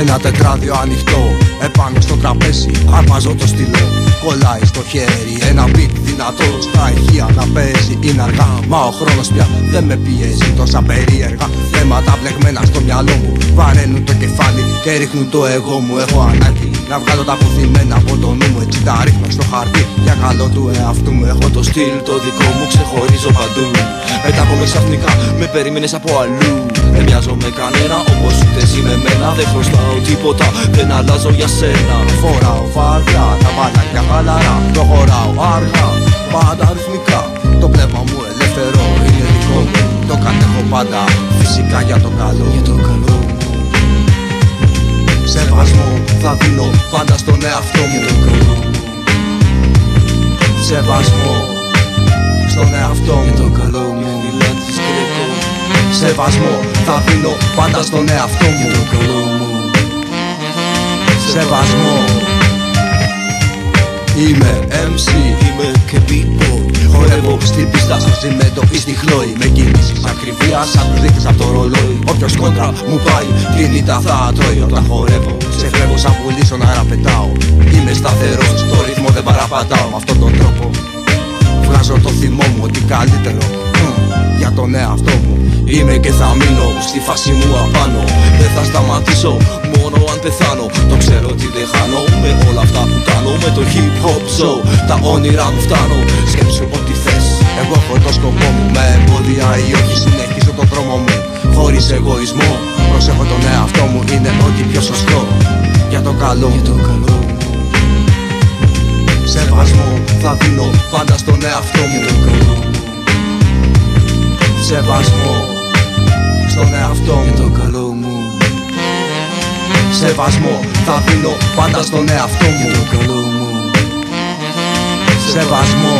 Ένα τετράδιο ανοιχτό επάνω στο τραπέζι, αρπάζω το στυλό, κολλάει στο χέρι. Ένα beat δυνατό στα ηχεία να παίζει. Είναι αργά, μα ο χρόνος πια δεν με πιέζει. Τόσα περίεργα θέματα μπλεγμένα στο μυαλό μου βαραίνουν το κεφάλι και ρίχνουν το εγώ μου. Έχω ανάγκη να βγάλω τα αποθυμένα από το νου μου. Έτσι τα ρίχνω στο χαρτί για καλό του εαυτού μου. Έχω το στυλ το δικό μου, ξεχωρίζω παντού. Πετάγομαι ξαφνικά, με περίμενες από αλλού. Δεν μοιάζω με κανένα, όπως ούτε εσύ με μένα. Δεν χρωστάω τίποτα, δεν αλλάζω για σένα. Φοράω φάρδια, τα μπαλάκια χαλαρά. Προχωράω αργά, πάντα ρυθμικά. Το πνεύμα μου ελεύθερο είναι δικό μου. Το κατέχω πάντα, φυσικά για το καλό. Σεβασμό θα δίνω πάντα στον εαυτό μου. Σεβασμό στον εαυτό μου. Σεβασμό θα δίνω πάντα στον εαυτό μου. Σεβασμό. Είμαι MC, είμαι και beatboy. Χορεύω στην πίστα, στο τσιμέντο ή στη χλόη. Με κινήσεις ακριβίας σαν τους δείχνεις απ' το ρολόι. Όποιος κόντρα μου πάει, κινητά θα τρώει. Όταν χορεύω, ξεφεύγω σαν πουλί στον αέρα πετάω. Είμαι σταθερός, το ρυθμό δεν παραπατάω. Με αυτόν τον τρόπο βγάζω το θυμό μου ότι καλύτερο για τον εαυτό μου. Είμαι και θα μείνω στη φάση μου απάνω. Δεν θα σταματήσω μόνο αν πεθάνω. Το ξέρω ότι δεν χάνω με όλα αυτά που κάνω. Με το hip hop show τα όνειρά μου φτάνω. Σκέψου ό,τι θες, εγώ έχω το σκοπό μου. Με εμπόδια ή όχι συνεχίζω τον δρόμο μου. Χωρίς εγωισμό, προσέχω τον εαυτό μου. Είναι ό,τι πιο σωστό για το καλό. Σεβασμό θα δίνω πάντα στον εαυτό μου. Σεβασμό στον εαυτό μου. Για το καλό μου. Σεβασμό θα δίνω πάντα στον εαυτό μου. Για το καλό μου. Σεβασμό.